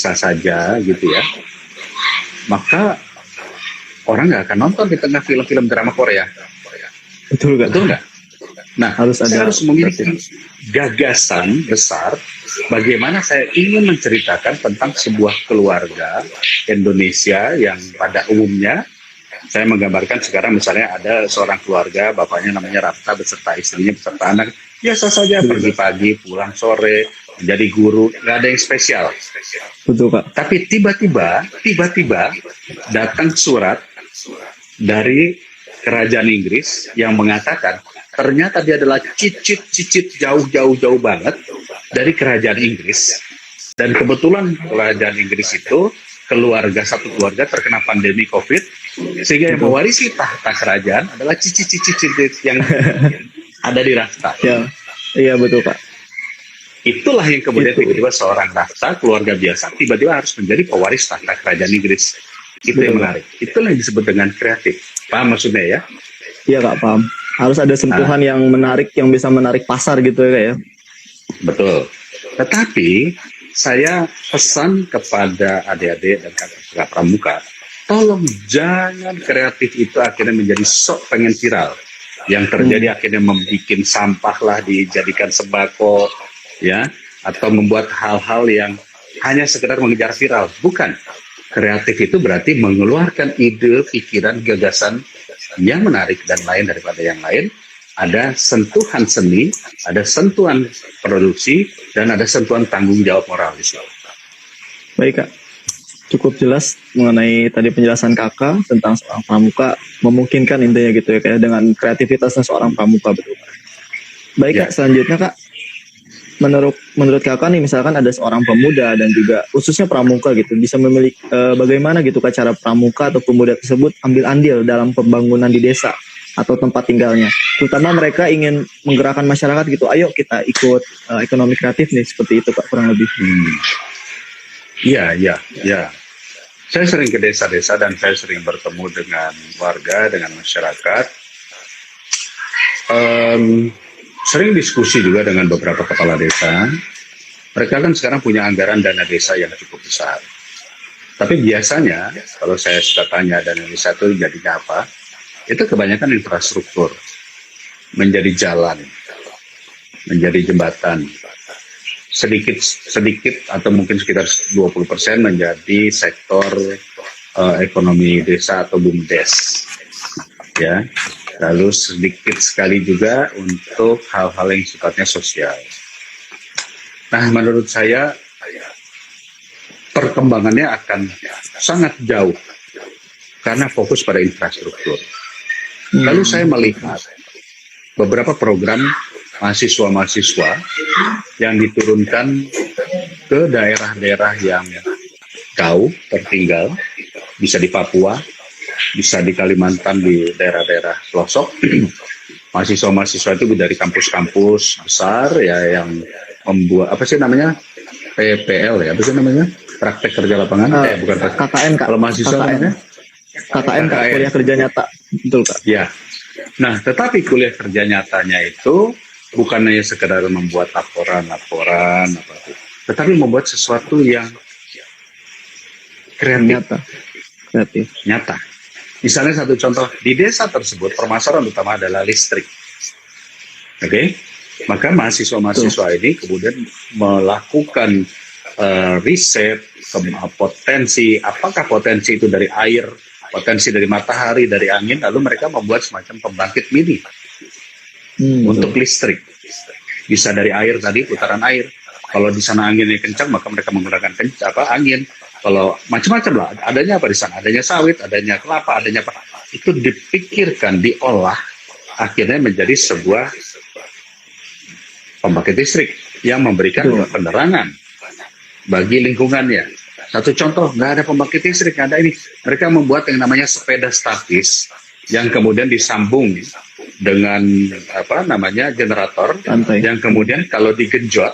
saja gitu ya, maka orang nggak akan nonton di tengah film-film drama Korea. Betul kan? Betul nggak? Nah, saya harus memiliki gagasan besar bagaimana saya ingin menceritakan tentang sebuah keluarga Indonesia yang pada umumnya saya menggambarkan sekarang misalnya ada seorang keluarga, bapaknya namanya Rafta beserta istrinya, beserta anak, biasa saja pergi pagi, pulang sore, menjadi guru, nggak ada yang spesial. Betul Pak. Tapi tiba-tiba datang surat dari kerajaan Inggris yang mengatakan ternyata dia adalah cicit jauh banget dari kerajaan Inggris. Dan kebetulan kerajaan Inggris itu satu keluarga terkena pandemi COVID, sehingga yang mewarisi tahta kerajaan adalah cicit yang ada di Rafta. Ya, iya betul Pak. Itulah yang kemudian tiba-tiba seorang Rafta, keluarga biasa, tiba-tiba harus menjadi pewaris tahta kerajaan Inggris. Itu yang menarik. Itulah yang disebut dengan kreatif. Paham maksudnya ya? Iya Kak, paham. Harus ada sentuhan yang menarik, yang bisa menarik pasar gitu ya Kak ya? Betul. Tetapi saya pesan kepada adik-adik dan kakak pramuka, tolong jangan kreatif itu akhirnya menjadi sok pengen viral. Yang terjadi akhirnya membuat sampah lah dijadikan sembako, ya, atau membuat hal-hal yang hanya sekedar mengejar viral. Bukan. Kreatif itu berarti mengeluarkan ide, pikiran, gagasan yang menarik dan lain daripada yang lain. Ada sentuhan seni, ada sentuhan produksi, dan ada sentuhan tanggung jawab moral di situ. Baik Kak, cukup jelas mengenai tadi penjelasan Kakak tentang seorang pramuka, memungkinkan intinya gitu ya kayak dengan kreativitasnya seorang pramuka, betul. Baik Kak, selanjutnya Kak, menurut Kakak nih misalkan ada seorang pemuda dan juga khususnya pramuka gitu bisa memiliki bagaimana gitu Kak cara pramuka atau pemuda tersebut ambil andil dalam pembangunan di desa atau tempat tinggalnya, terutama mereka ingin menggerakkan masyarakat gitu, ayo kita ikut ekonomi kreatif nih, seperti itu Pak kurang lebih. Iya. Saya sering ke desa-desa dan saya sering bertemu dengan warga, dengan masyarakat. Sering diskusi juga dengan beberapa kepala desa. Mereka kan sekarang punya anggaran dana desa yang cukup besar. Tapi biasanya kalau saya suka tanya dana desa itu jadinya apa? Itu kebanyakan infrastruktur, menjadi jalan, menjadi jembatan, sedikit atau mungkin sekitar 20% menjadi sektor ekonomi desa atau BUMDes, ya. Lalu sedikit sekali juga untuk hal-hal yang sifatnya sosial. Nah, menurut saya perkembangannya akan sangat jauh karena fokus pada infrastruktur. Lalu saya melihat beberapa program mahasiswa-mahasiswa yang diturunkan ke daerah-daerah yang jauh, tertinggal, bisa di Papua, bisa di Kalimantan, di daerah-daerah pelosok. Mahasiswa-mahasiswa itu dari kampus-kampus besar ya yang membuat apa sih namanya PPL ya, apa sih namanya praktek kerja lapangan, bukan KKN Kak. Kalau mahasiswa namanya KKN Kak, kuliah kerja nyata, betul Kak. Ya. Nah, tetapi kuliah kerja nyatanya itu bukan hanya sekedar membuat laporan tetapi membuat sesuatu yang kreatif. Nyata. Misalnya satu contoh, di desa tersebut permasalahan utama adalah listrik. Oke? Maka mahasiswa-mahasiswa ini kemudian melakukan riset potensi, apakah potensi itu dari air, potensi dari matahari, dari angin, lalu mereka membuat semacam pembangkit mini untuk listrik. Bisa dari air tadi, putaran air. Kalau di sana anginnya kencang, maka mereka menggunakan angin. Kalau macam-macam lah, adanya apa di sana? Adanya sawit, adanya kelapa, adanya apa? Itu dipikirkan, diolah, akhirnya menjadi sebuah pembangkit listrik yang memberikan penerangan bagi lingkungannya. Satu contoh, nggak ada pembangkit listrik, nggak ada ini. Mereka membuat yang namanya sepeda statis yang kemudian disambung dengan generator yang kemudian kalau digenjot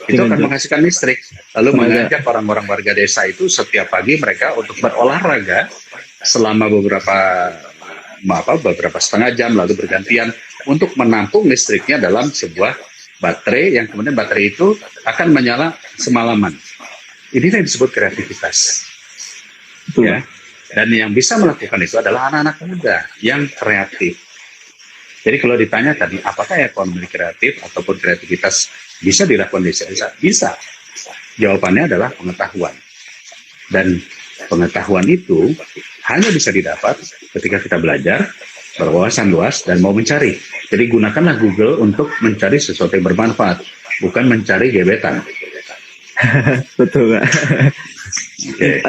itu akan menghasilkan listrik. Lalu mengajak orang-orang warga desa itu setiap pagi mereka untuk berolahraga selama beberapa setengah jam, lalu bergantian untuk menampung listriknya dalam sebuah baterai yang kemudian baterai itu akan menyala semalaman. Ini yang disebut kreativitas. Betul. Ya. Dan yang bisa melakukan itu adalah anak-anak muda yang kreatif. Jadi kalau ditanya tadi, apakah ekonomi kreatif ataupun kreativitas bisa dilakukan di desa? Bisa. Jawabannya adalah pengetahuan. Dan pengetahuan itu hanya bisa didapat ketika kita belajar, berwawasan luas, dan mau mencari. Jadi gunakanlah Google untuk mencari sesuatu yang bermanfaat, bukan mencari gebetan. Betul Kak. Oke.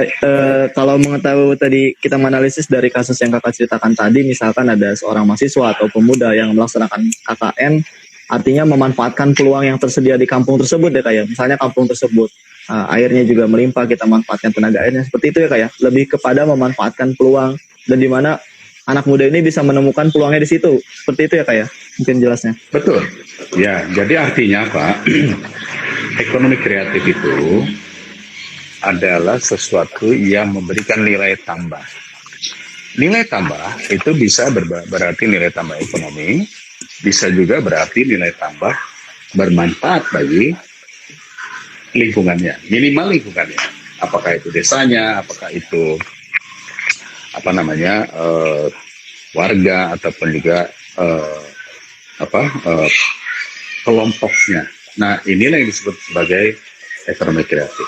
Kalau mengetahui tadi kita menganalisis dari kasus yang kakak ceritakan tadi, misalkan ada seorang mahasiswa atau pemuda yang melaksanakan KKN, artinya memanfaatkan peluang yang tersedia di kampung tersebut ya kayak, misalnya kampung tersebut airnya juga melimpah, kita manfaatkan tenaga airnya, seperti itu ya kayak, lebih kepada memanfaatkan peluang dan di mana anak muda ini bisa menemukan peluangnya di situ, seperti itu ya kayak, mungkin jelasnya. Betul. Ya, jadi artinya Pak, ekonomi kreatif itu adalah sesuatu yang memberikan nilai tambah. Nilai tambah itu bisa berarti nilai tambah ekonomi, bisa juga berarti nilai tambah bermanfaat bagi lingkungannya, minimal lingkungannya. Apakah itu desanya, apakah itu apa namanya warga ataupun juga eh, kelompoknya. Nah, inilah yang disebut sebagai ekonomi kreatif.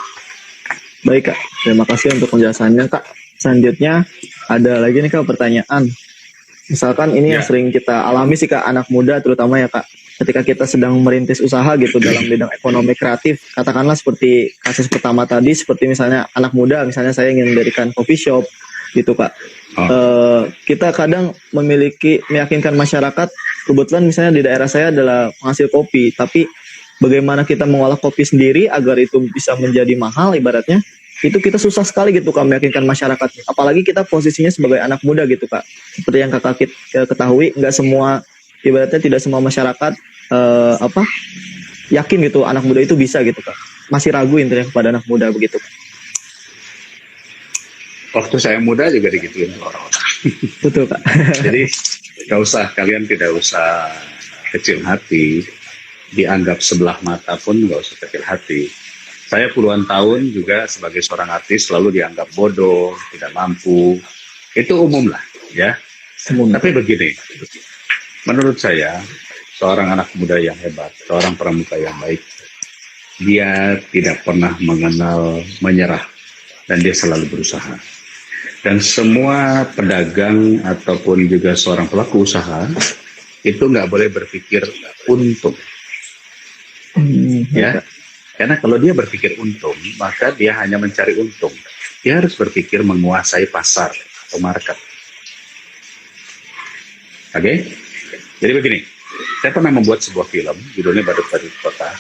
Baik Kak, terima kasih untuk penjelasannya Kak. Selanjutnya ada lagi nih Kak pertanyaan. Misalkan ini yang Ya, sering kita alami sih Kak, anak muda terutama ya Kak. Ketika kita sedang merintis usaha gitu dalam bidang ekonomi kreatif, katakanlah seperti kasus pertama tadi, seperti misalnya anak muda, misalnya saya ingin mendirikan coffee shop gitu Kak. oh, Kita kadang meyakinkan masyarakat, kebetulan misalnya di daerah saya adalah penghasil kopi, tapi bagaimana kita mengolah kopi sendiri agar itu bisa menjadi mahal ibaratnya, itu kita susah sekali gitu Kak meyakinkan masyarakat. Apalagi kita posisinya sebagai anak muda gitu Kak. Seperti yang Kakak ketahui, nggak semua, ibaratnya tidak semua masyarakat yakin gitu anak muda itu bisa gitu Kak. Masih ragu intinya kepada anak muda begitu Kak. waktu saya muda juga digituin orang-orang. Betul Kak. Jadi nggak usah, kalian tidak usah kecil hati, dianggap sebelah mata pun nggak usah kecil hati. Saya puluhan tahun juga sebagai seorang artis selalu dianggap bodoh, tidak mampu. Itu umum lah, ya. Umum. Tapi begini, menurut saya, seorang anak muda yang hebat, seorang pramuka yang baik, dia tidak pernah mengenal menyerah, dan dia selalu berusaha. Dan semua pedagang ataupun juga seorang pelaku usaha, itu nggak boleh berpikir untung, ya. Kak. Karena kalau dia berpikir untung, maka dia hanya mencari untung. Dia harus berpikir menguasai pasar atau market. Oke? Jadi begini, saya pernah membuat sebuah film, judulnya Badut-Badut Kota.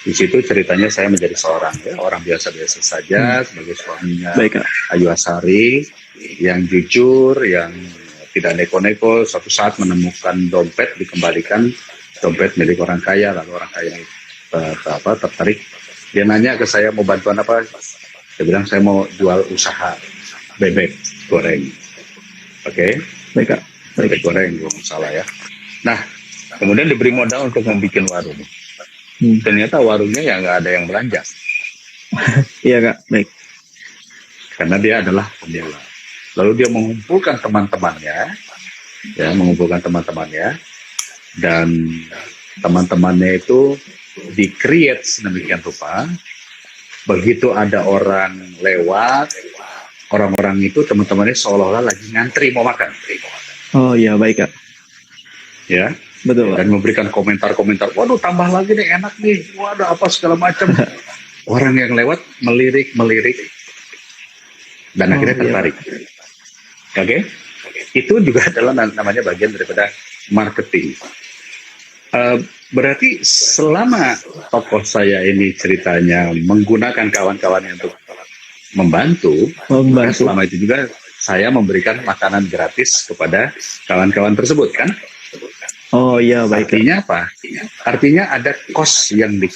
Di situ ceritanya saya menjadi seorang orang biasa-biasa saja sebagai suaminya Baik Kak. Ayu Asari, yang jujur, yang tidak neko-neko. Suatu saat menemukan dompet, dikembalikan dompet milik orang kaya, lalu orang kaya ini tertarik. Dia nanya ke saya mau bantuan apa? Saya bilang saya mau jual usaha bebek goreng. Oke? Baik Kak. Bebek goreng, belum salah ya. Nah, kemudian diberi modal untuk membuat warung. Ternyata warungnya ya nggak ada yang belanja. Iya Kak, baik. Karena dia adalah pemula. Lalu dia mengumpulkan teman-temannya, dan teman-temannya itu di-create sedemikian rupa. Begitu ada orang lewat, orang-orang itu teman-temannya seolah-olah lagi ngantri mau makan. Oh iya, baik Kak. Ya, Betul Kak. dan memberikan komentar-komentar, waduh tambah lagi nih, enak nih, waduh apa segala macam. Orang yang lewat melirik, dan akhirnya tertarik. Oke? Itu juga adalah namanya bagian daripada marketing. Berarti selama tokoh saya ini ceritanya menggunakan kawan-kawannya untuk membantu, maka selama itu juga saya memberikan makanan gratis kepada kawan-kawan tersebut, kan? Oh iya, baik. Artinya apa? Artinya ada cost yang di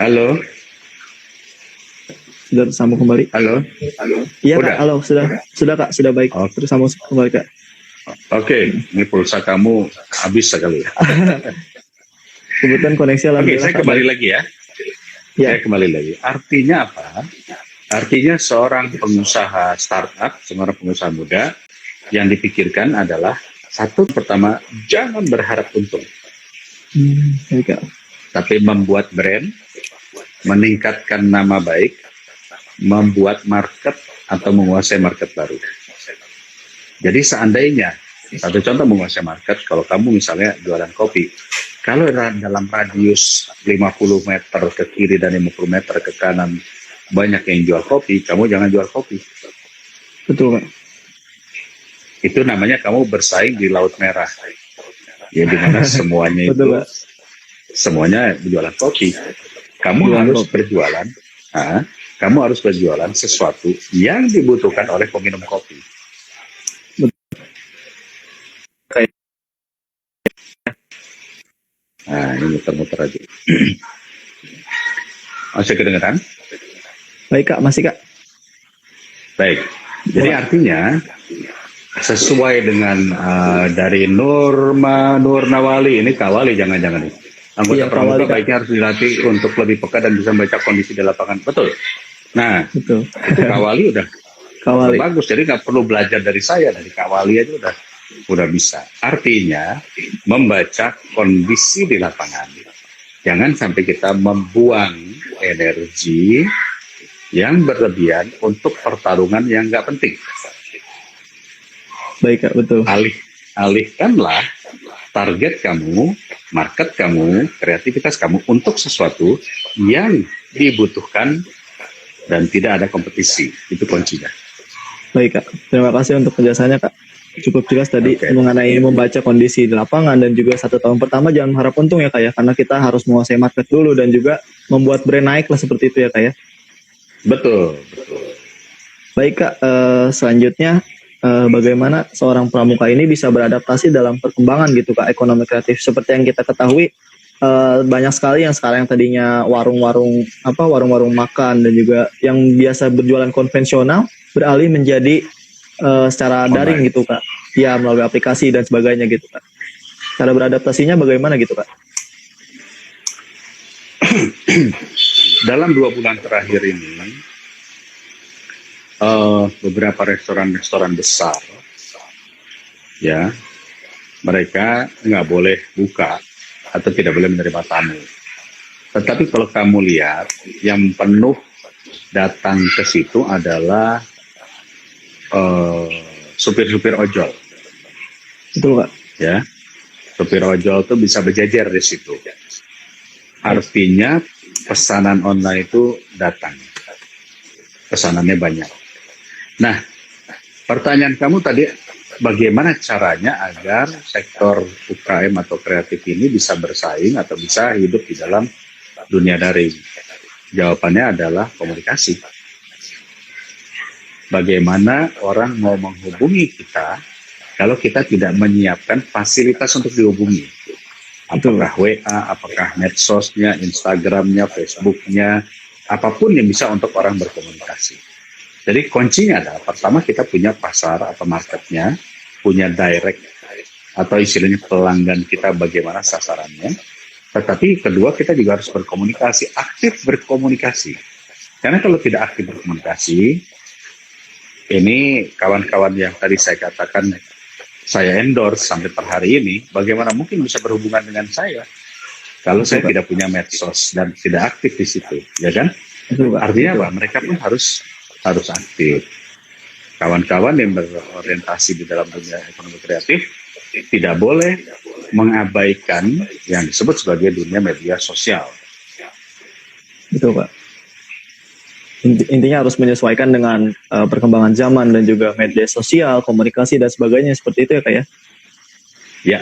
Halo, Sudah tersambung kembali. halo. Iya Udah? Kak, halo, sudah Kak, sudah baik. Oh, Terus sambung kembali Kak. Oke, ini pulsa kamu habis sekali ya. Kebetulan koneksi Oke, alhamdulillah saya Kak kembali baik. lagi ya. Ya, Saya kembali lagi. Artinya apa? Artinya seorang pengusaha startup, seorang pengusaha muda, yang dipikirkan adalah satu, pertama, jangan berharap untung, baik Kak. tapi membuat brand, meningkatkan nama baik, membuat market atau menguasai market baru. Jadi seandainya, satu contoh menguasai market, kalau kamu misalnya jualan kopi, kalau dalam radius 50 meter ke kiri dan 50 meter ke kanan banyak yang jual kopi, kamu jangan jual kopi. Betul Kak. Itu namanya kamu bersaing di Laut Merah. Ya dimana semuanya itu, Betul Kak. semuanya berjualan kopi. Kamu Jualan harus kopi. berjualan, kamu harus berjualan sesuatu yang dibutuhkan oleh peminum kopi. Kayak Nah, ini muter-muter aja. Masih kedengeran? baik Kak, masih Kak. Baik. Jadi Wah. artinya sesuai dengan dari Nur Nawali, ini Kawali jangan-jangan nih. Anggota Iya, pramuka Kawali, Kak. baiknya harus dilatih untuk lebih peka dan bisa membaca kondisi di lapangan. Betul. Nah, Betul. itu Kawali udah Kawali. bagus. Jadi nggak perlu belajar dari saya, dari Kawali aja udah bisa. Artinya membaca kondisi di lapangan. Jangan sampai kita membuang energi yang berlebihan untuk pertarungan yang nggak penting. Baik Kak, betul. Alihkanlah target kamu, market kamu, kreativitas kamu untuk sesuatu yang dibutuhkan dan tidak ada kompetisi. Itu kuncinya. Baik Kak, terima kasih untuk penjelasannya Kak. Cukup jelas tadi Oke. mengenai membaca kondisi di lapangan, dan juga 1 tahun pertama jangan harap untung ya Kak ya, karena kita harus menguasai market dulu dan juga membuat brand naik lah seperti itu ya Kak ya. Betul. Baik Kak, selanjutnya bagaimana seorang pramuka ini bisa beradaptasi dalam perkembangan gitu Kak ekonomi kreatif. Seperti yang kita ketahui, banyak sekali yang sekarang yang tadinya warung-warung makan dan juga yang biasa berjualan konvensional beralih menjadi secara daring Online. gitu Kak. Ya, melalui aplikasi dan sebagainya gitu Kak. Cara beradaptasinya bagaimana gitu Kak? Dalam 2 bulan terakhir ini, beberapa restoran besar, ya, mereka nggak boleh buka atau tidak boleh menerima tamu. Tetapi kalau kamu lihat, yang penuh datang ke situ adalah supir-supir ojol, Betul Kak. ya. Supir ojol tuh bisa berjejer di situ. Artinya pesanan online itu datang, pesanannya banyak. Nah, pertanyaan kamu tadi, bagaimana caranya agar sektor UKM atau kreatif ini bisa bersaing atau bisa hidup di dalam dunia daring? Jawabannya adalah komunikasi. Bagaimana orang mau menghubungi kita kalau kita tidak menyiapkan fasilitas untuk dihubungi? Apakah WA, apakah medsosnya, Instagramnya, Facebooknya, apapun yang bisa untuk orang berkomunikasi. Jadi kuncinya adalah pertama kita punya pasar atau marketnya, punya direct atau istilahnya pelanggan kita bagaimana sasarannya. Tetapi kedua kita juga harus berkomunikasi, aktif berkomunikasi. Karena kalau tidak aktif berkomunikasi, ini kawan-kawan yang tadi saya katakan saya endorse sampai per hari ini, bagaimana mungkin bisa berhubungan dengan saya kalau saya tidak punya medsos dan tidak aktif di situ, ya kan? Artinya apa? Mereka pun harus aktif. Kawan-kawan yang berorientasi di dalam dunia ekonomi kreatif tidak boleh mengabaikan yang disebut sebagai dunia media sosial. Betul Pak. Intinya harus menyesuaikan dengan perkembangan zaman dan juga media sosial, komunikasi dan sebagainya, seperti itu ya Kak ya? Ya.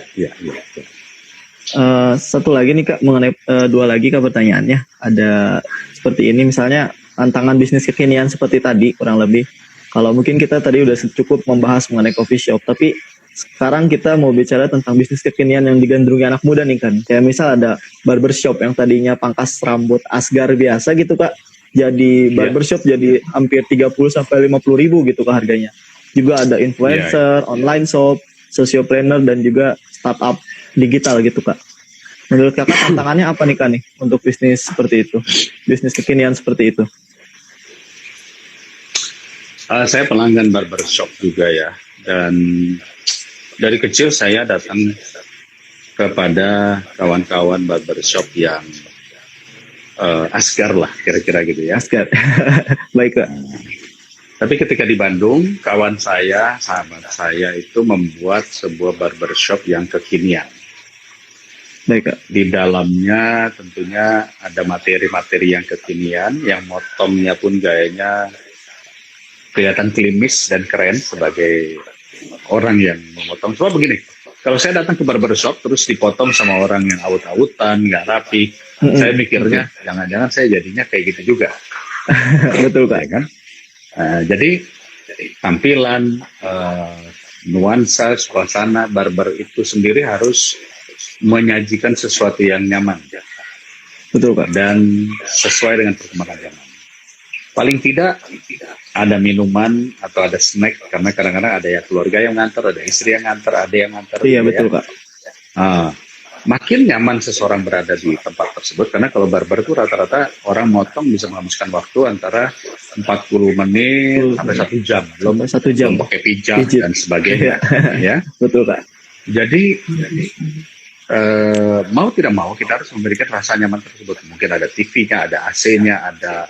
Satu lagi nih Kak, mengenai 2 lagi Kak pertanyaannya. Ada seperti ini, misalnya tantangan bisnis kekinian seperti tadi kurang lebih. Kalau mungkin kita tadi udah cukup membahas mengenai coffee shop, tapi sekarang kita mau bicara tentang bisnis kekinian yang digandrungi anak muda nih kan. Kayak misal ada barbershop yang tadinya pangkas rambut asgar biasa gitu Kak, jadi barbershop jadi hampir 30 sampai 50 ribu gitu Kak harganya. Juga ada influencer, online shop, sociopreneur dan juga startup digital gitu Kak. Menurut Kakak tantangannya apa nih Kak nih untuk bisnis seperti itu? Bisnis kekinian seperti itu? Saya pelanggan barbershop juga ya, dan dari kecil saya datang kepada kawan-kawan barbershop yang asgar lah, kira-kira gitu ya. Asgar. Baik Kak. Tapi ketika di Bandung, kawan saya, sahabat saya itu membuat sebuah barbershop yang kekinian. Baik Kak. Di dalamnya tentunya ada materi-materi yang kekinian, yang motongnya pun gayanya kelihatan klimis dan keren sebagai orang yang memotong. Coba begini, kalau saya datang ke barbershop terus dipotong sama orang yang aut-autan, nggak rapi, saya mikirnya jangan-jangan saya jadinya kayak gitu juga. Betul Kak. Ya kan? Jadi tampilan, nuansa, suasana barber itu sendiri harus menyajikan sesuatu yang nyaman. Betul Kak. Dan sesuai dengan perkembangan zaman. Paling tidak ada minuman atau ada snack, karena kadang-kadang ada ya keluarga yang nganter, ada istri yang nganter, ada yang nganter. Iya betul Kak. Makin nyaman seseorang berada di tempat tersebut, karena kalau barber itu rata-rata orang motong bisa menghabiskan waktu antara 40 menit sampai 1 jam, belum 1 jam pakai pijat dan sebagainya. Ya, betul Kak. jadi mau tidak mau kita harus memberikan rasa nyaman tersebut. Mungkin ada TV-nya, ada AC-nya, ada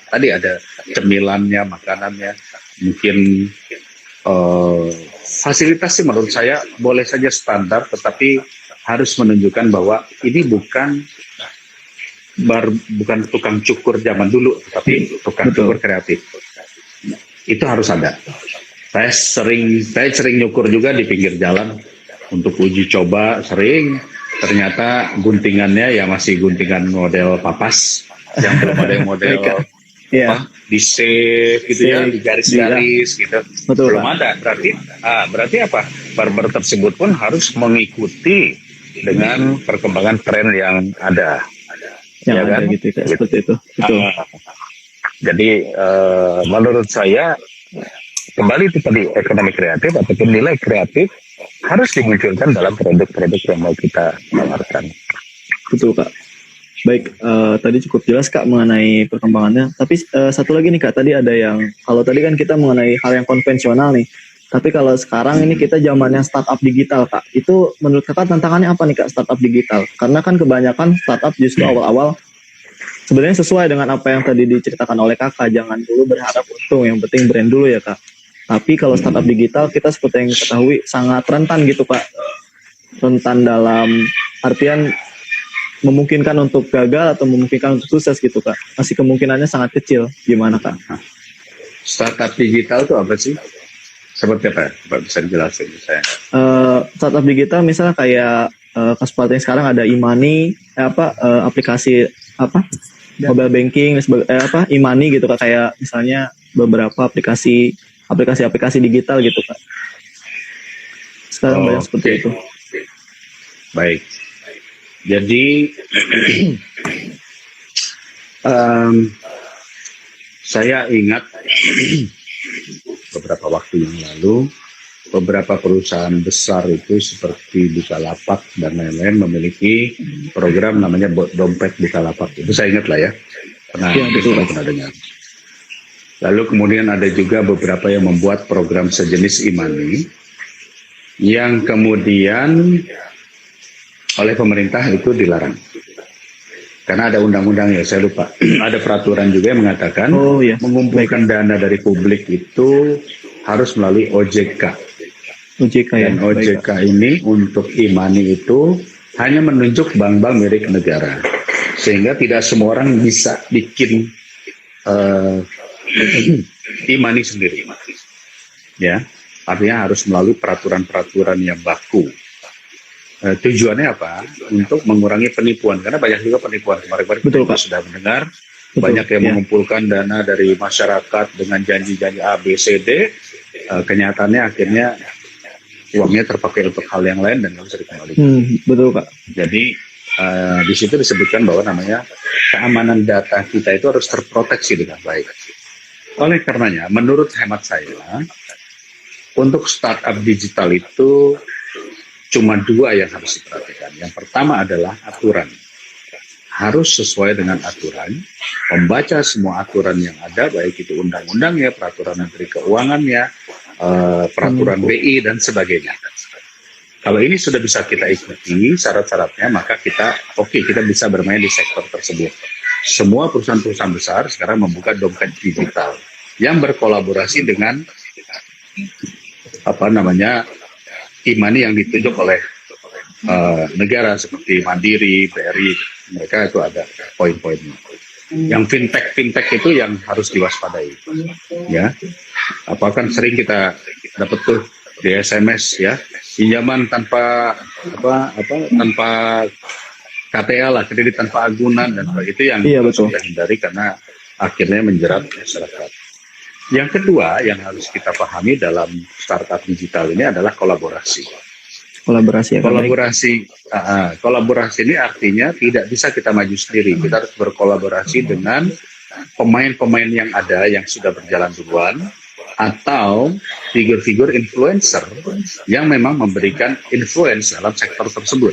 cemilannya, makanannya, mungkin fasilitas sih menurut saya boleh saja standar, tetapi harus menunjukkan bahwa ini bukan tukang cukur zaman dulu, tetapi tukang cukur kreatif. Itu harus ada. Saya sering nyukur juga di pinggir jalan untuk uji coba, sering. Ternyata guntingannya ya masih guntingan model papas, yang belum ada yang model di shape gitu ya, di garis-garis gitu. Betul, belum ada. Berarti apa? Barber tersebut pun harus mengikuti dengan perkembangan tren yang ada. Yang ya ada kan? gitu Kak, seperti itu. Betul. Jadi menurut saya kembali itu tadi, ekonomi kreatif ataupun nilai kreatif harus dimunculkan dalam produk-produk yang mau kita tawarkan. Betul Kak. Baik, tadi cukup jelas Kak mengenai perkembangannya. Tapi satu lagi nih Kak, tadi ada yang, kalau tadi kan kita mengenai hal yang konvensional nih. Tapi kalau sekarang ini kita zamannya startup digital Kak. Itu menurut Kakak tantangannya apa nih Kak startup digital? Karena kan kebanyakan startup justru awal-awal sebenarnya sesuai dengan apa yang tadi diceritakan oleh Kakak. Jangan dulu berharap untung, yang penting brand dulu ya Kak. Tapi kalau startup digital kita seperti yang ketahui sangat rentan gitu Pak. Rentan dalam artian memungkinkan untuk gagal atau memungkinkan untuk sukses gitu Kak. Masih kemungkinannya sangat kecil. Gimana Kak? Startup digital itu apa sih? Seperti apa? Bisa dijelasin saya. Startup digital misalnya kayak seperti yang sekarang ada e-money, aplikasi mobile banking, e-money gitu Kak. Kayak misalnya beberapa aplikasi digital gitu Kak. Sekarang banyak seperti itu. Baik. Jadi saya ingat beberapa waktu yang lalu beberapa perusahaan besar itu seperti Bukalapak dan lain-lain memiliki program namanya dompet Bukalapak. Itu saya ingat lah ya. Pernah dengar. Lalu kemudian ada juga beberapa yang membuat program sejenis e-money yang kemudian oleh pemerintah itu dilarang. Karena ada undang-undang ya, saya lupa. Ada peraturan juga yang mengatakan mengumpulkan dana dari publik itu harus melalui OJK. Dan OJK ini untuk e-money itu hanya menunjuk bank-bank milik negara. Sehingga tidak semua orang bisa bikin e-money sendiri, ya, artinya harus melalui peraturan-peraturan yang baku. Tujuannya apa? Untuk mengurangi penipuan, karena banyak juga penipuan. Kemarin kita sudah mendengar banyak yang mengumpulkan dana dari masyarakat dengan janji-janji A, B, C, D. Kenyataannya akhirnya uangnya terpakai untuk hal yang lain dan nggak bisa dikembalikan. Betul Kak. Jadi di situ disebutkan bahwa namanya keamanan data kita itu harus terproteksi dengan baik. Oleh karenanya, menurut hemat saya, untuk startup digital itu cuma 2 yang harus diperhatikan. Yang pertama adalah aturan. Harus sesuai dengan aturan, membaca semua aturan yang ada, baik itu undang-undangnya, peraturan Menteri Keuangannya, peraturan BI, dan sebagainya. Kalau ini sudah bisa kita ikuti syarat-syaratnya, maka kita bisa bermain di sektor tersebut. Semua perusahaan-perusahaan besar sekarang membuka dompet digital yang berkolaborasi dengan e-money yang ditunjuk oleh negara seperti Mandiri, BRI, mereka itu ada poin-poinnya. Yang fintech itu yang harus diwaspadai, ya. Apakah sering kita dapat tuh di SMS ya, pinjaman tanpa KTA lah, kredit tanpa agunan, dan itu yang harus kita hindari karena akhirnya menjerat masyarakat. Yang kedua yang harus kita pahami dalam startup digital ini adalah kolaborasi. Kolaborasi ini artinya tidak bisa kita maju sendiri. Kita harus berkolaborasi dengan pemain-pemain yang ada yang sudah berjalan duluan, atau figur-figur influencer yang memang memberikan influence dalam sektor tersebut.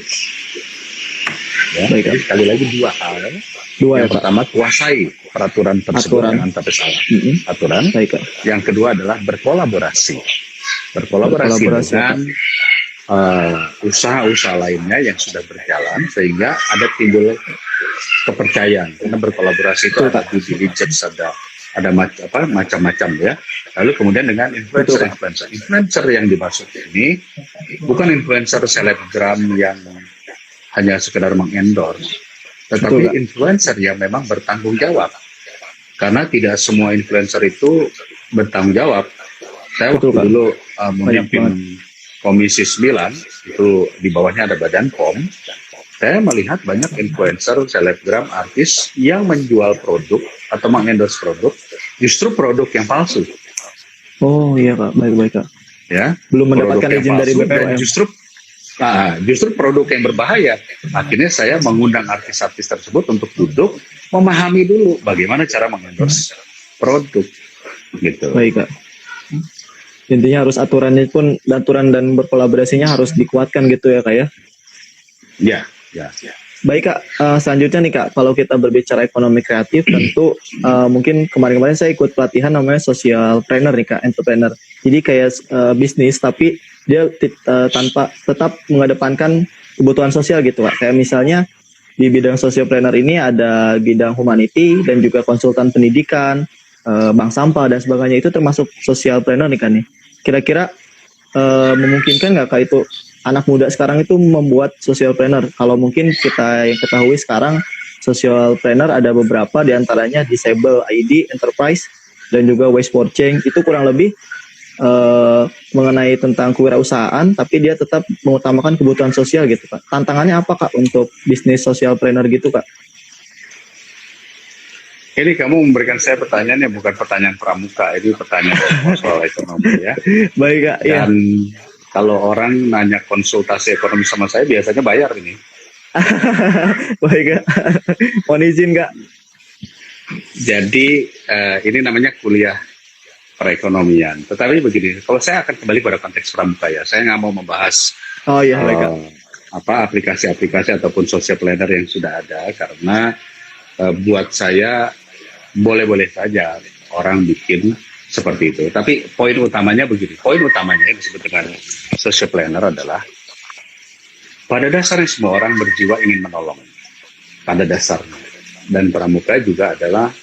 Ya, jadi sekali lagi 2 hal. Yang pertama, kuasai peraturan tersebut, jangan sampai salah. Aturan. Yang kedua adalah berkolaborasi dengan usaha-usaha lainnya yang sudah berjalan, sehingga ada timbul kepercayaan. Karena berkolaborasi itu ada due diligence, ada macam-macam ya. Lalu kemudian dengan influencer yang dimaksud ini bukan influencer selebgram yang hanya sekedar mengendorse, tetapi influencer yang memang bertanggung jawab. Karena tidak semua influencer itu bertanggung jawab. Saya waktu dulu memimpin Komisi 9, itu di bawahnya ada Badan POM. Saya melihat banyak influencer, selebgram, artis yang menjual produk atau mengendorse produk, justru produk yang palsu. Oh iya Pak, baik-baik Kak. Ya, belum mendapatkan izin dari BPOM. Justru produk yang berbahaya. Akhirnya saya mengundang artis-artis tersebut untuk duduk, memahami dulu bagaimana cara mengendorse produk. Gitu. Baik Kak. Intinya harus aturan dan berkolaborasinya harus dikuatkan gitu ya Kak ya? Ya. Baik Kak, selanjutnya nih Kak, kalau kita berbicara ekonomi kreatif, tentu mungkin kemarin-kemarin saya ikut pelatihan namanya social planner nih Kak, entrepreneur. Jadi kayak bisnis tapi dia tetap mengedepankan kebutuhan sosial gitu Kak. Kayak misalnya di bidang social planner ini ada bidang humanity dan juga konsultan pendidikan, bank sampah dan sebagainya, itu termasuk social planner nih kan nih. Kira-kira memungkinkan nggak Kak itu anak muda sekarang itu membuat social planner? Kalau mungkin kita yang ketahui sekarang social planner ada beberapa, diantaranya Disable ID Enterprise dan juga Waste for Change. Itu kurang lebih mengenai tentang kewirausahaan, tapi dia tetap mengutamakan kebutuhan sosial gitu Kak. Tantangannya apa Kak untuk bisnis social planner gitu Kak? Ini kamu memberikan saya pertanyaan yang bukan pertanyaan pramuka, ini pertanyaan soal ekonomi ya. Baik Kak. Dan kalau orang nanya konsultasi ekonomi sama saya, biasanya bayar ini. Baik Kak. Mohon izin Kak. Jadi ini namanya kuliah perekonomian. Tetapi begini, kalau saya akan kembali pada konteks pramuka ya, saya nggak mau membahas aplikasi-aplikasi ataupun social planner yang sudah ada, karena buat saya boleh-boleh saja orang bikin seperti itu. Tapi poin utamanya begini, yang disebut dengan social planner adalah pada dasarnya semua orang berjiwa ingin menolong pada dasarnya. Dan pramuka juga adalah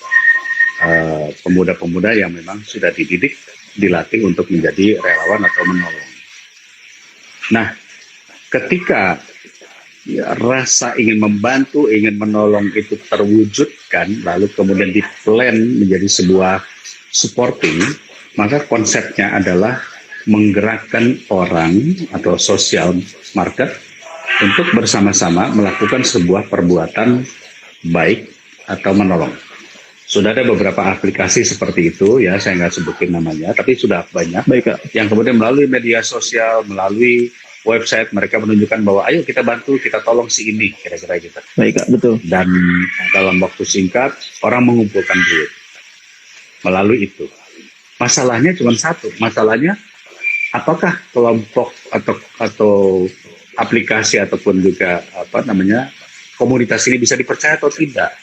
pemuda-pemuda yang memang sudah dididik, dilatih untuk menjadi relawan atau menolong. Nah, ketika rasa ingin membantu, ingin menolong itu terwujudkan, lalu kemudian di-plan menjadi sebuah supporting, maka konsepnya adalah menggerakkan orang atau social market untuk bersama-sama melakukan sebuah perbuatan baik atau menolong. Sudah ada beberapa aplikasi seperti itu ya, saya nggak sebutin namanya, tapi sudah banyak Baik Kak. yang kemudian melalui media sosial, melalui website mereka menunjukkan bahwa ayo kita bantu, kita tolong si ini, kira-kira gitu. Baik Kak, betul. Dan dalam waktu singkat orang mengumpulkan duit melalui itu. Masalahnya cuma satu, masalahnya apakah kelompok atau aplikasi ataupun juga komunitas ini bisa dipercaya atau tidak?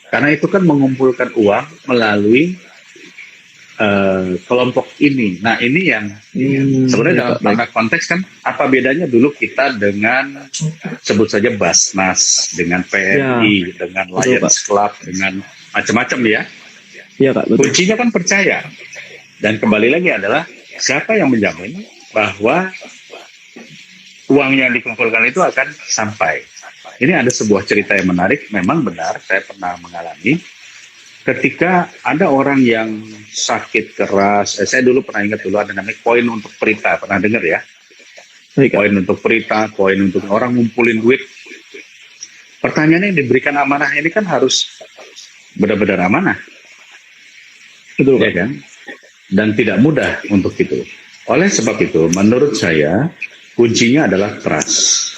Karena itu kan mengumpulkan uang melalui kelompok ini. Nah ini yang sebenarnya dalam konteks kan apa bedanya dulu kita dengan sebut saja Basnas, dengan PMI, dengan Lions Club, dengan macam-macam ya. Iya Kak, betul. Kuncinya kan percaya. Dan kembali lagi adalah siapa yang menjamin bahwa uang yang dikumpulkan itu akan sampai. Ini ada sebuah cerita yang menarik, memang benar, saya pernah mengalami. Ketika ada orang yang sakit keras, saya dulu pernah ingat dulu ada namanya koin untuk perita, pernah dengar ya? Koin untuk perita, koin untuk orang ngumpulin duit. Pertanyaannya yang diberikan amanah ini kan harus benar-benar amanah. Betul ya kan? Dan tidak mudah untuk itu. Oleh sebab itu, menurut saya, kuncinya adalah trust.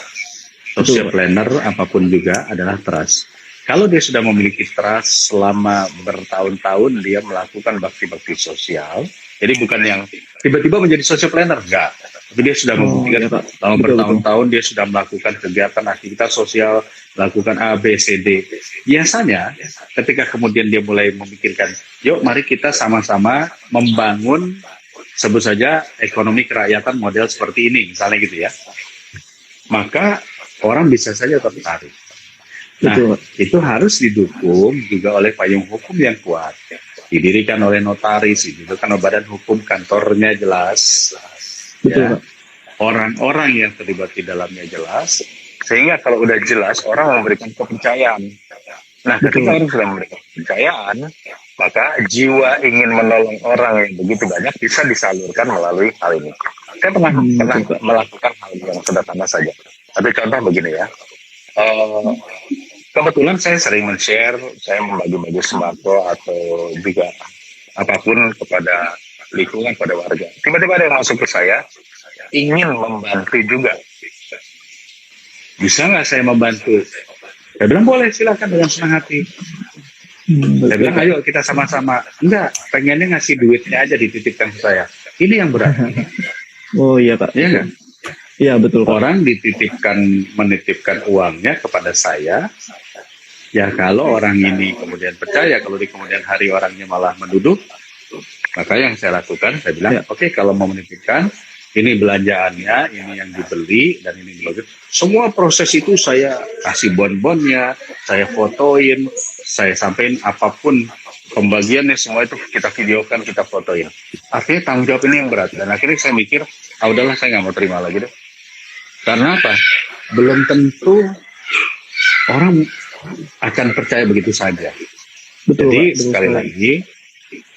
Social planner apapun juga adalah trust. Kalau dia sudah memiliki trust selama bertahun-tahun dia melakukan bakti-bakti sosial, jadi bukan yang tiba-tiba menjadi social planner, enggak. Tapi dia sudah membuktikan selama bertahun-tahun dia sudah melakukan kegiatan aktivitas sosial, melakukan A, B, C, D. Biasanya ketika kemudian dia mulai memikirkan, yuk mari kita sama-sama membangun sebut saja ekonomi kerakyatan model seperti ini, misalnya gitu ya. Maka orang bisa saja tertarik. Nah, itu harus didukung juga oleh payung hukum yang kuat. Didirikan oleh notaris, didirikan oleh badan hukum, kantornya jelas. Ya. Orang-orang yang terlibat di dalamnya jelas. Sehingga kalau udah jelas, orang memberikan kepercayaan. Nah, ketika orang sudah memberikan kepercayaan, maka jiwa ingin menolong orang yang begitu banyak bisa disalurkan melalui hal ini. Saya pernah melakukan hal yang sederhana saja. Tapi contoh begini ya, kebetulan saya sering men-share, saya membagi-bagi sembako atau juga apapun kepada lingkungan, pada warga. Tiba-tiba ada yang masuk ke saya, ingin membantu juga. Bisa nggak saya membantu? Saya bilang boleh, silakan dengan senang hati. Saya bilang ayo kita sama-sama. Enggak, pengennya ngasih duitnya aja dititipkan ke saya. Ini yang berat. Oh iya Pak. Iya nggak? Iya betul Pak. Orang menitipkan uangnya kepada saya. Ya kalau orang ini kemudian percaya, kalau di kemudian hari orangnya malah menuduh, maka yang saya lakukan, saya bilang, oke, kalau mau menitipkan, ini belanjaannya, ini yang dibeli, dan ini dibeli. Semua proses itu saya kasih bon-bonnya, saya fotoin, saya sampaikan apapun pembagiannya, semua itu kita videokan, kita fotoin. Akhirnya tanggung jawab ini yang berat. Dan akhirnya saya mikir, udahlah saya nggak mau terima lagi deh. Karena apa? Belum tentu orang akan percaya begitu saja. Jadi sekali lagi,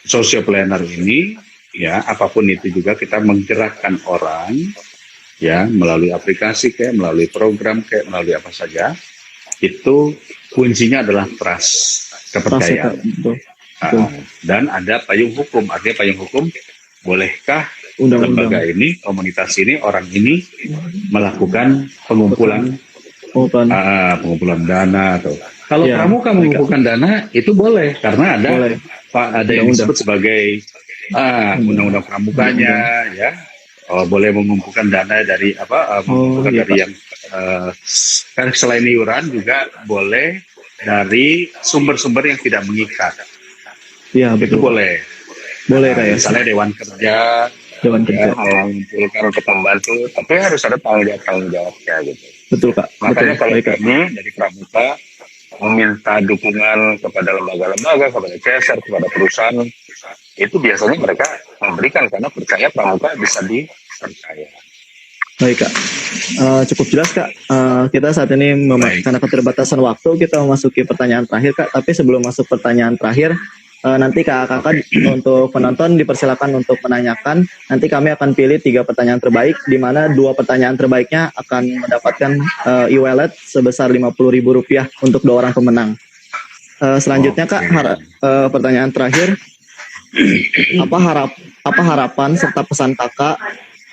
social planner ini, ya apapun itu juga kita menggerakkan orang, ya melalui aplikasi kayak, melalui program kayak, melalui apa saja, itu kuncinya adalah trust, kepercayaan. Dan ada payung hukum, artinya payung hukum, bolehkah lembaga ini, komunitas ini, orang ini melakukan pengumpulan dana atau kalau pramuka mengumpulkan dana itu boleh karena ada yang disebut sebagai undang-undang pramukanya ya. Boleh mengumpulkan dana dari dari yang kan selain iuran juga boleh dari sumber-sumber yang tidak mengikat. Iya, betul. Itu boleh. Boleh kayak misalnya Dewan Kerja mengumpulkan untuk membantu, tapi harus ada tanggung jawabnya gitu. Betul Kak. Makanya kalau kami dari Pramuka meminta dukungan kepada lembaga-lembaga, kepada CSR, kepada perusahaan, itu biasanya mereka memberikan karena percaya Pramuka bisa dipercaya. Baik Kak, cukup jelas Kak. Kita saat ini karena keterbatasan waktu kita memasuki pertanyaan terakhir Kak. Tapi sebelum masuk pertanyaan terakhir, nanti kakak untuk penonton dipersilakan untuk menanyakan. Nanti kami akan pilih 3 pertanyaan terbaik, di mana 2 pertanyaan terbaiknya akan mendapatkan e-wallet sebesar Rp50.000 untuk 2 orang pemenang. Selanjutnya Kak, Oke. pertanyaan terakhir, apa harapan serta pesan Kakak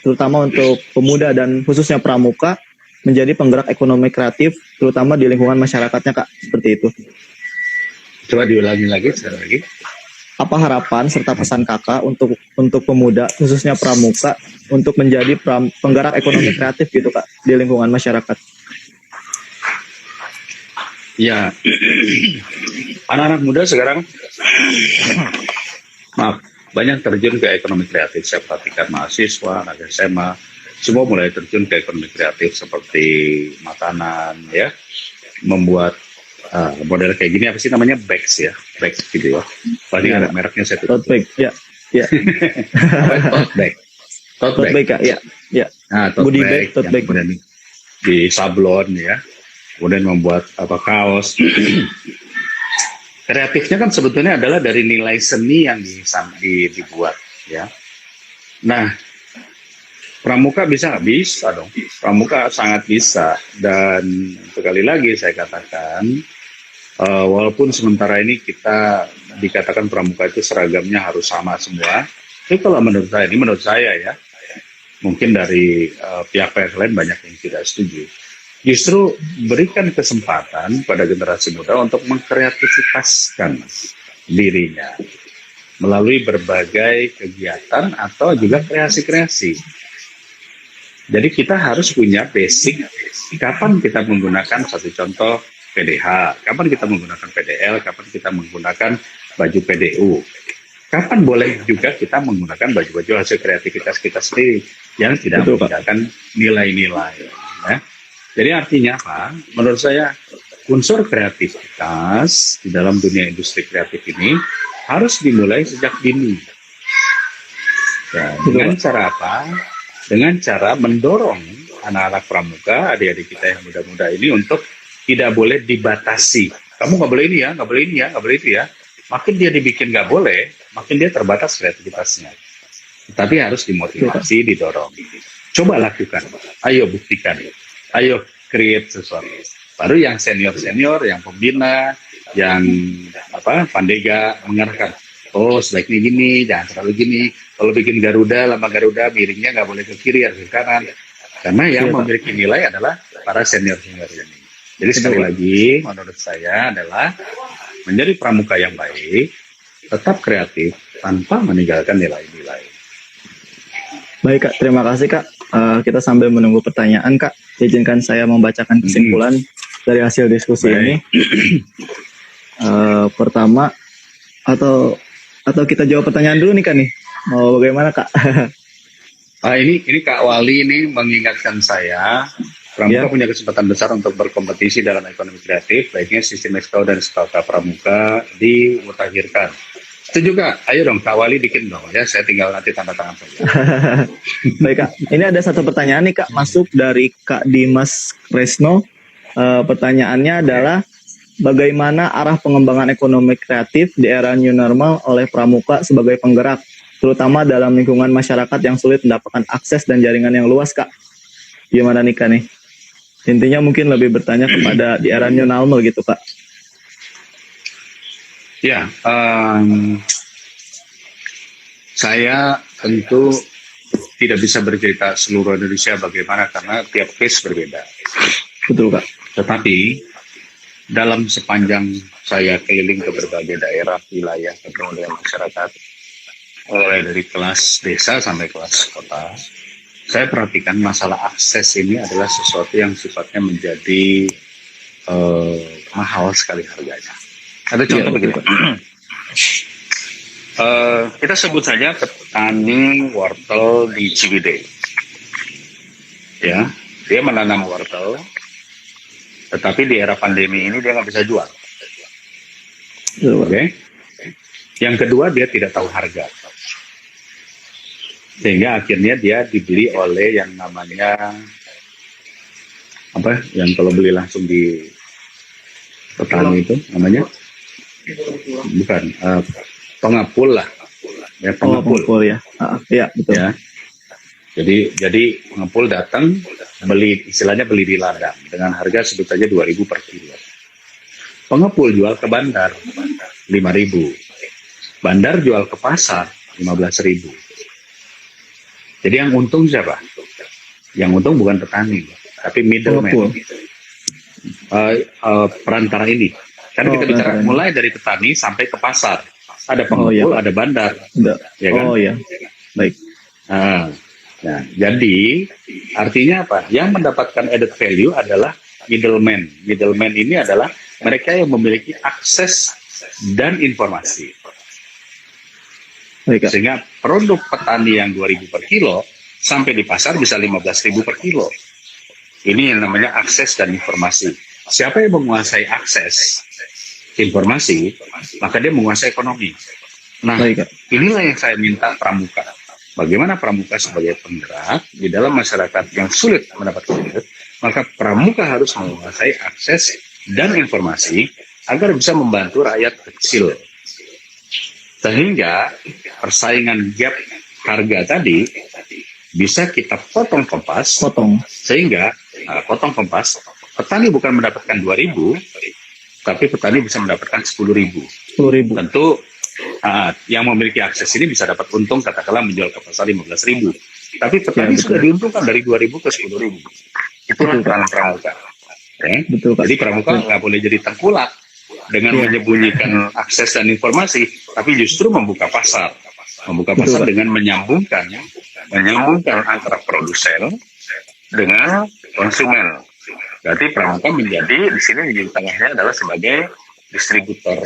terutama untuk pemuda dan khususnya pramuka menjadi penggerak ekonomi kreatif terutama di lingkungan masyarakatnya Kak, seperti itu. Coba diulangi lagi, sekali lagi. Apa harapan serta pesan Kakak untuk pemuda khususnya pramuka untuk menjadi penggerak ekonomi kreatif gitu Kak di lingkungan masyarakat? Ya, anak-anak muda sekarang, maaf, banyak terjun ke ekonomi kreatif. Saya perhatikan mahasiswa, anak SMA, semua mulai terjun ke ekonomi kreatif seperti makanan, ya, membuat model kayak gini, apa sih namanya, bags ya, bags gitu ya. Tadi Ya, ada mereknya, saya tote tutup. bag, ya, ya, Apa? Tote bag. Tote tote bag. bag Kak, ya, ya, Nah, tote goodie bag bag, tote yang bag. kemudian di sablon ya, kemudian membuat apa, kaos. Kreatifnya kan sebetulnya adalah dari nilai seni yang dibuat ya. Nah, pramuka bisa nggak? Bisa dong. Pramuka sangat bisa. Dan sekali lagi saya katakan, walaupun sementara ini kita dikatakan pramuka itu seragamnya harus sama semua. Tapi kalau menurut saya, ini menurut saya ya, mungkin dari pihak-pihak lain banyak yang tidak setuju. Justru berikan kesempatan pada generasi muda untuk mengkreativitaskan dirinya melalui berbagai kegiatan atau juga kreasi-kreasi. Jadi kita harus punya basic kapan kita menggunakan, satu contoh, PDH, kapan kita menggunakan PDL, kapan kita menggunakan baju PDU, kapan boleh juga kita menggunakan baju-baju hasil kreativitas kita sendiri yang tidak Betul, Pak. menggunakan nilai-nilai. Ya. Jadi artinya apa? Menurut saya unsur kreativitas di dalam dunia industri kreatif ini harus dimulai sejak dini. Ya, Betul, dengan Pak. cara apa? Dengan cara mendorong anak-anak pramuka, adik-adik kita yang muda-muda ini untuk tidak boleh dibatasi. Kamu nggak boleh ini ya, nggak boleh ini ya, nggak boleh itu ya. Makin dia dibikin nggak boleh, makin dia terbatas kreativitasnya. Tapi harus dimotivasi, didorong. Coba lakukan, ayo buktikan, ayo create sesuatu. Baru yang senior-senior, yang pembina, yang pandega mengarahkan. Oh, sebaiknya gini, jangan terlalu gini. Kalau bikin Garuda, lambang Garuda, miringnya nggak boleh ke kiri, harus ke kanan. Karena yang Iya, Pak. memiliki nilai adalah para senior-senior ini. Jadi sekali lagi, menurut saya adalah menjadi pramuka yang baik, tetap kreatif, tanpa meninggalkan nilai-nilai. Baik Kak, terima kasih Kak. Kita sambil menunggu pertanyaan Kak, izinkan saya membacakan kesimpulan dari hasil diskusi Baik. ini. Pertama, atau kita jawab pertanyaan dulu nih Kak nih. Mau bagaimana Kak? Ini Kak Wali ini mengingatkan saya, Pramuka Ya. punya kesempatan besar untuk berkompetisi dalam ekonomi kreatif, baiknya sistem SKU dan SKK Pramuka dimutakhirkan. Itu juga, ayo dong Kak Wali bikin dong ya, saya tinggal nanti tanda tangan saja. Baik Kak, ini ada satu pertanyaan nih Kak, masuk dari Kak Dimas Kresno. Pertanyaannya adalah, bagaimana arah pengembangan ekonomi kreatif di era new normal oleh Pramuka sebagai penggerak, terutama dalam lingkungan masyarakat yang sulit mendapatkan akses dan jaringan yang luas Kak? Gimana nih Kak nih? Intinya mungkin lebih bertanya kepada di era new normal gitu Kak. Ya, saya tentu tidak bisa bercerita seluruh Indonesia bagaimana karena tiap case berbeda. Betul Kak. Tetapi dalam sepanjang saya keliling ke berbagai daerah, wilayah, ketemu dengan masyarakat, mulai dari kelas desa sampai kelas kota, saya perhatikan masalah akses ini adalah sesuatu yang sifatnya menjadi mahal sekali harganya. Ada contoh begini. Kita sebut saja petani wortel di Ciwidey. Ya, dia menanam wortel, tetapi di era pandemi ini dia nggak bisa jual. Oke. Yang kedua, dia tidak tahu harga. Sehingga akhirnya dia dibeli oleh yang namanya apa? Yang kalau beli langsung di petani itu namanya bukan pengepul lah. Ya, pengepul ya. Iya, betul. Ya. Jadi pengepul datang beli, istilahnya beli di ladang dengan harga sebut saja 2.000 per kilo. Pengepul jual ke bandar 5.000. Bandar jual ke pasar 15.000. Jadi yang untung siapa? Yang untung bukan petani, tapi middleman. Pengepul. Perantara ini. Karena kita bicara perantara ini. mulai dari petani sampai ke pasar. Ada Oh, pengepul, iya. ada bandar. Ya kan? Oh iya, baik. Nah, jadi artinya apa? Yang mendapatkan added value adalah middleman. Middleman ini adalah mereka yang memiliki akses dan informasi. Baik, Kak. Sehingga produk petani yang 2.000 per kilo sampai di pasar bisa 15.000 per kilo. Ini yang namanya akses dan informasi. Siapa yang menguasai akses informasi, maka dia menguasai ekonomi. Nah, Baik, Kak. inilah yang saya minta Pramuka. Bagaimana Pramuka sebagai penggerak di dalam masyarakat yang sulit mendapatkan itu, maka Pramuka harus menguasai akses dan informasi agar bisa membantu rakyat kecil. Sehingga persaingan gap harga tadi bisa kita potong kemas, sehingga potong kemas, petani bukan mendapatkan 2.000, tapi petani bisa mendapatkan 10.000. 10.000. Tentu yang memiliki akses ini bisa dapat untung katakanlah menjual ke pasar 15.000. Tapi petani Ya, sudah diuntungkan dari 2.000 ke 10.000. Itulah peran Pramuka. Okay? Betul, Pak. Jadi Pramuka nggak boleh jadi tengkulak dengan menyembunyikan akses dan informasi, tapi justru membuka pasar. Membuka pasar dengan menyambungkan antara produsen dengan konsumen. Berarti Pramuka menjadi di sini di tengahnya adalah sebagai distributor,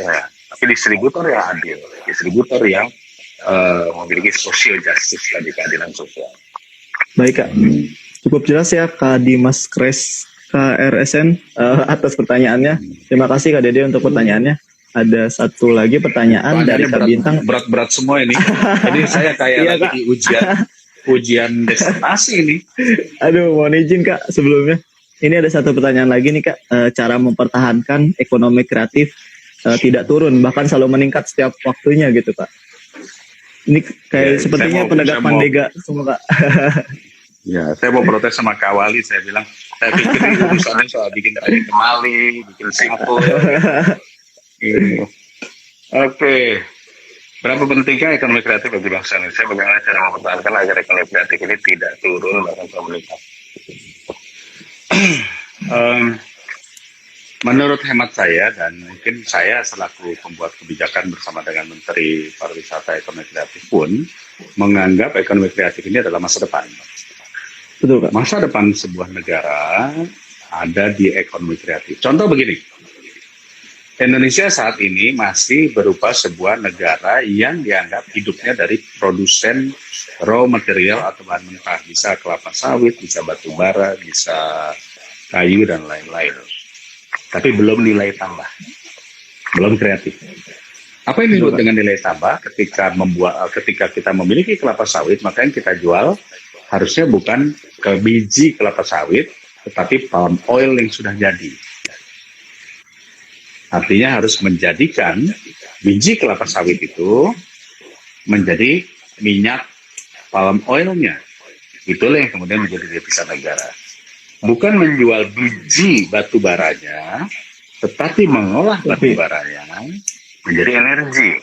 tapi distributor yang adil, distributor yang memiliki social justice tadi, keadilan sosial. Baik, Kak. Cukup jelas ya Kak Dimas Kres KRSN atas pertanyaannya. Terima kasih Kak Dede untuk pertanyaannya. Ada satu lagi pertanyaan dari Kak Bintang. Berat-berat semua ini. Jadi saya kayak lagi di ujian disertasi ini. Aduh, mohon izin Kak sebelumnya. Ini ada satu pertanyaan lagi nih Kak. Cara mempertahankan ekonomi kreatif tidak turun, bahkan selalu meningkat setiap waktunya gitu Kak. Ini kayak sepertinya penegak pandega semua Kak. Ya, saya mau protes sama Kak Wali. Saya bilang, saya pikir ini urusannya soal bikin tari kemali, bikin simpul. Oke. Berapa pentingnya ekonomi kreatif bagi bangsa Indonesia? Bagaimana cara mempertahankan agar ekonomi kreatif ini tidak turun bahkan selalu meningkat? Menurut hemat saya, dan mungkin saya selaku pembuat kebijakan bersama dengan Menteri Pariwisata Ekonomi Kreatif pun menganggap ekonomi kreatif ini adalah masa depan. Betul, Pak. Masa depan sebuah negara ada di ekonomi kreatif. Contoh begini, Indonesia saat ini masih berupa sebuah negara yang dianggap hidupnya dari produsen raw material atau bahan mentah. Bisa kelapa sawit, bisa batu bara, bisa kayu, dan lain-lain. Tapi belum nilai tambah, belum kreatif. Apa yang disebut dengan nilai tambah? Ketika kita memiliki kelapa sawit, maka yang kita jual harusnya bukan ke biji kelapa sawit, tetapi palm oil yang sudah jadi. Artinya harus menjadikan biji kelapa sawit itu menjadi minyak palm oilnya. Itulah yang kemudian menjadi devisa negara. Bukan menjual biji batu baranya, tetapi mengolah batu baranya menjadi energi.